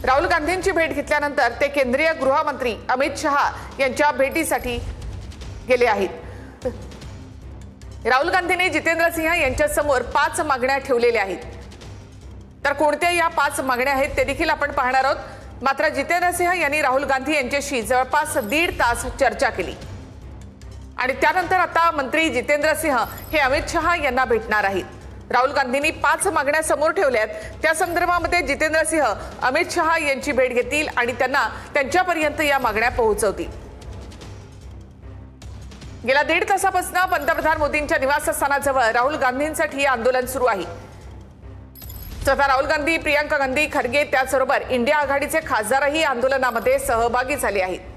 राहुल गांधींची भेट घेतल्यानंतर ते केंद्रीय गृहमंत्री अमित शहा यांच्या भेटीसाठी गेले आहेत। राहुल गांधींनी जितेंद्र सिंह यांच्या समोर 5 मागण्या ठेवलेल्या आहेत। तर कोणत्या या 5 मागण्या आहेत ते देखील आपण पाहणार आहोत। मात्र जितेंद्र सिंह यांनी राहुल गांधी यांच्याशी जवळपास 1.5 तास चर्चा केली आणि त्यानंतर आता मंत्री जितेंद्र सिंह हे अमित शहा यांना भेटणार आहेत। राहुल गांधींनी 5 मागण्या समोर ठेवल्यात। त्या संदर्भामध्ये जितेंद्र सिंह अमित शहा यांची भेट घेतील आणि त्यांना त्यांच्यापर्यंत या मागण्या पोहोचवतील। गेल्या 1.5 तासापासून पंतप्रधान मोदींच्या निवासस्थानाजवळ राहुल गांधींसाठी आंदोलन सुरू आहे। स्वतः राहुल गांधी, प्रियंका गांधी, खरगे त्याचबरोबर इंडिया आघाडीचे खासदारही आंदोलनामध्ये सहभागी झाले आहेत।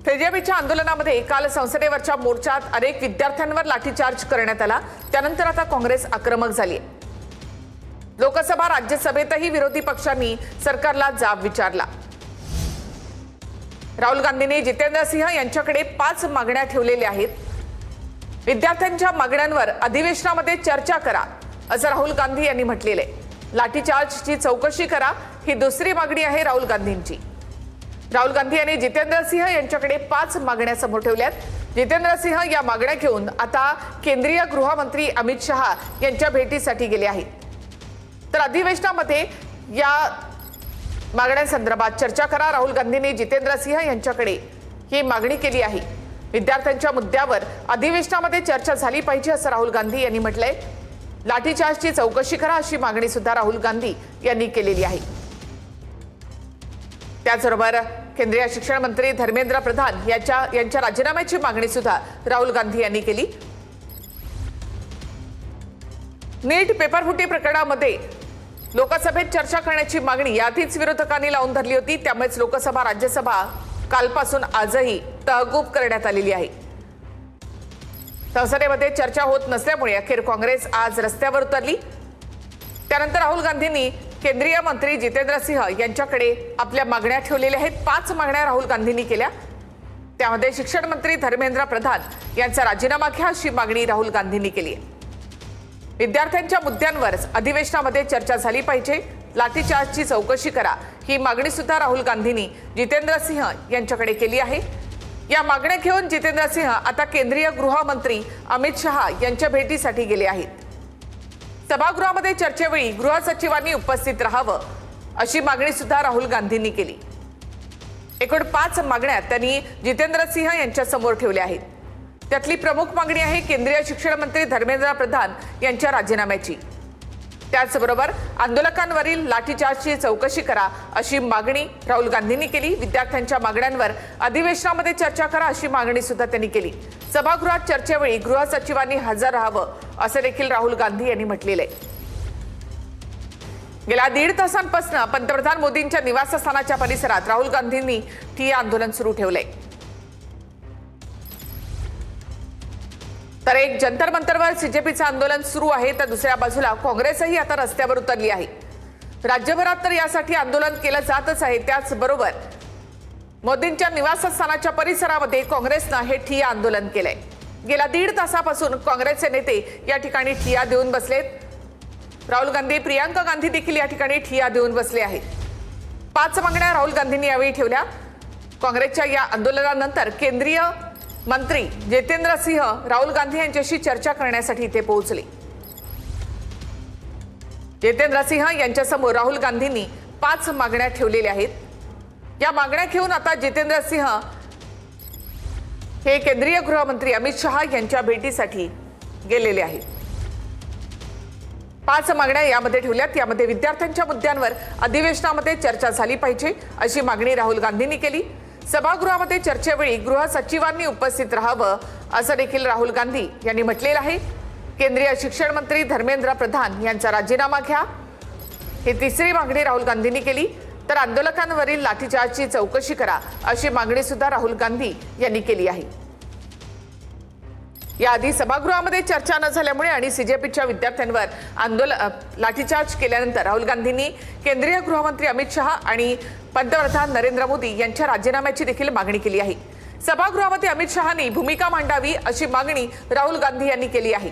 बीजेपीच्या आंदोलनामध्ये काल संसदेवरच्या मोर्चात अनेक विद्यार्थ्यांवर लाठीचार्ज करण्यात आला। त्यानंतर आता काँग्रेस आक्रमक झाली आहे। लोकसभा राज्यसभेतही विरोधी पक्षांनी सरकारला जाब विचारला। राहुल गांधींनी जितेंद्र सिंह यांच्याकडे 5 मागण्या ठेवलेल्या आहेत। विद्यार्थ्यांच्या मागण्यांवर अधिवेशनामध्ये चर्चा करा असं राहुल गांधी यांनी म्हटलेलं आहे। लाठीचार्जची चौकशी करा ही दुसरी मागणी आहे राहुल गांधींची। राहुल गांधी यांनी जितेंद्र सिंह यांच्याकडे 5 मागण्या समोर ठेवल्यात। जितेंद्र सिंह या मागण्या घेऊन आता केंद्रीय गृहमंत्री अमित शहा यांच्या भेटीसाठी गेले आहेत। तर अधिवेशनामध्ये या मागण्यांसंदर्भात चर्चा करा। राहुल गांधींनी जितेंद्र सिंह यांच्याकडे ही मागणी केली आहे। विद्यार्थ्यांच्या मुद्द्यावर अधिवेशनामध्ये चर्चा झाली पाहिजे असं राहुल गांधी यांनी म्हटलंय। लाठीचार्जची चौकशी करा अशी मागणी सुद्धा राहुल गांधी यांनी केलेली आहे। त्याचबरोबर केंद्रीय शिक्षण मंत्री धर्मेंद्र प्रधान यांच्या राजीनाम्याची मागणी सुद्धा राहुल गांधी यांनी केली। नीट पेपरफुटी प्रकरणामध्ये लोकसभेत चर्चा करण्याची मागणी याआधीच विरोधकांनी लावून धरली होती। त्यामुळेच लोकसभा राज्यसभा कालपासून आजही तहकूब करण्यात आलेली आहे। संसदेमध्ये चर्चा होत नसल्यामुळे अखेर काँग्रेस आज रस्त्यावर उतरली। त्यानंतर राहुल गांधींनी केंद्रीय मंत्री जितेंद्र सिंह यांच्याकडे आपल्या मागण्या ठेवलेल्या आहेत। 5 मागण्या राहुल गांधींनी केल्या। त्यामध्ये शिक्षण मंत्री धर्मेंद्र प्रधान यांचा राजीनामा घ्या अशी मागणी राहुल गांधींनी केली आहे। विद्यार्थ्यांच्या मुद्द्यांवर अधिवेशनामध्ये चर्चा झाली पाहिजे। लाठीचार्जची चौकशी करा ही मागणी सुद्धा राहुल गांधींनी जितेंद्र सिंह यांच्याकडे केली आहे। या मागण्या घेऊन जितेंद्र सिंह आता केंद्रीय गृहमंत्री अमित शहा यांच्या भेटीसाठी गेले आहेत। सभागृहामध्ये चर्चेवेळी गृहसचिवांनी उपस्थित राहावं अशी मागणी सुद्धा राहुल गांधींनी केली। एकूण 5 मागण्या त्यांनी जितेंद्र सिंह यांच्या समोर ठेवल्या आहेत। त्यातली प्रमुख मागणी आहे केंद्रीय शिक्षण मंत्री धर्मेंद्र प्रधान यांच्या राजीनाम्याची। त्याचबरोबर आंदोलकांवरील लाठीचार्जची चौकशी करा अशी मागणी राहुल गांधींनी केली। विद्यार्थ्यांच्या मागण्यांवर अधिवेशनामध्ये चर्चा करा अशी मागणी सुद्धा त्यांनी केली। सभागृहात चर्चेवेळी गृहसचिवांनी हजर राहावं असं देखील राहुल गांधी यांनी म्हटलेलं आहे। गेल्या 1.5 तासांपासून पंतप्रधान मोदींच्या निवासस्थानाच्या परिसरात राहुल गांधींनी ठिय्या आंदोलन सुरू ठेवलंय। तर एक जंतर मंतरवर बीजेपीचं आंदोलन सुरू आहे, तर दुसऱ्या बाजूला काँग्रेसही आता रस्त्यावर उतरली आहे। राज्यभरात तर यासाठी आंदोलन केलं जातच आहे। त्याचबरोबर मोदींच्या निवासस्थानाच्या परिसरामध्ये काँग्रेसनं हे ठिय्या आंदोलन केलंय। गेल्या 1.5 तासापासून काँग्रेसचे नेते या ठिकाणी ठिय्या देऊन बसलेत। राहुल गांधी, प्रियंका गांधी देखील या ठिकाणी ठिय्या देऊन बसले आहेत। 5 मागण्या राहुल गांधींनी यावेळी ठेवल्या। काँग्रेसच्या या आंदोलनानंतर केंद्रीय मंत्री जितेंद्र सिंह राहुल गांधी यांच्याशी चर्चा करण्यासाठी इथे पोहोचले। जितेंद्र सिंह यांच्यासमोर राहुल गांधींनी 5 मागण्या ठेवलेल्या आहेत। या मागण्या घेऊन आता जितेंद्र सिंह हे केंद्रीय गृहमंत्री अमित शहा यांच्या भेटीसाठी गेलेले आहेत। 5 मागण्या यामध्ये ठेवल्यात। यामध्ये विद्यार्थ्यांच्या मुद्द्यांवर अधिवेशनामध्ये चर्चा झाली पाहिजे अशी मागणी राहुल गांधींनी केली। सभागृहामध्ये चर्चेवेळी गृहसचिवांनी उपस्थित राहावं असं देखील राहुल गांधी यांनी म्हटलेलं आहे। केंद्रीय शिक्षण मंत्री धर्मेंद्र प्रधान यांचा राजीनामा घ्या ही तिसरी मागणी राहुल गांधींनी केली। तर आंदोलकांवरील लाठीचार्जची चौकशी करा अशी मागणी सुद्धा राहुल गांधी यांनी केली आहे। याआधी सभागृहामध्ये चर्चा न झाल्यामुळे आणि बीजेपीच्या विद्यार्थ्यांवर लाठीचार्ज केल्यानंतर राहुल गांधींनी केंद्रीय गृहमंत्री अमित शहा आणि पंतप्रधान नरेंद्र मोदी यांच्या राजीनाम्याची देखील मागणी केली आहे। सभागृहामध्ये अमित शहांनी भूमिका मांडावी अशी मागणी राहुल गांधी यांनी केली आहे।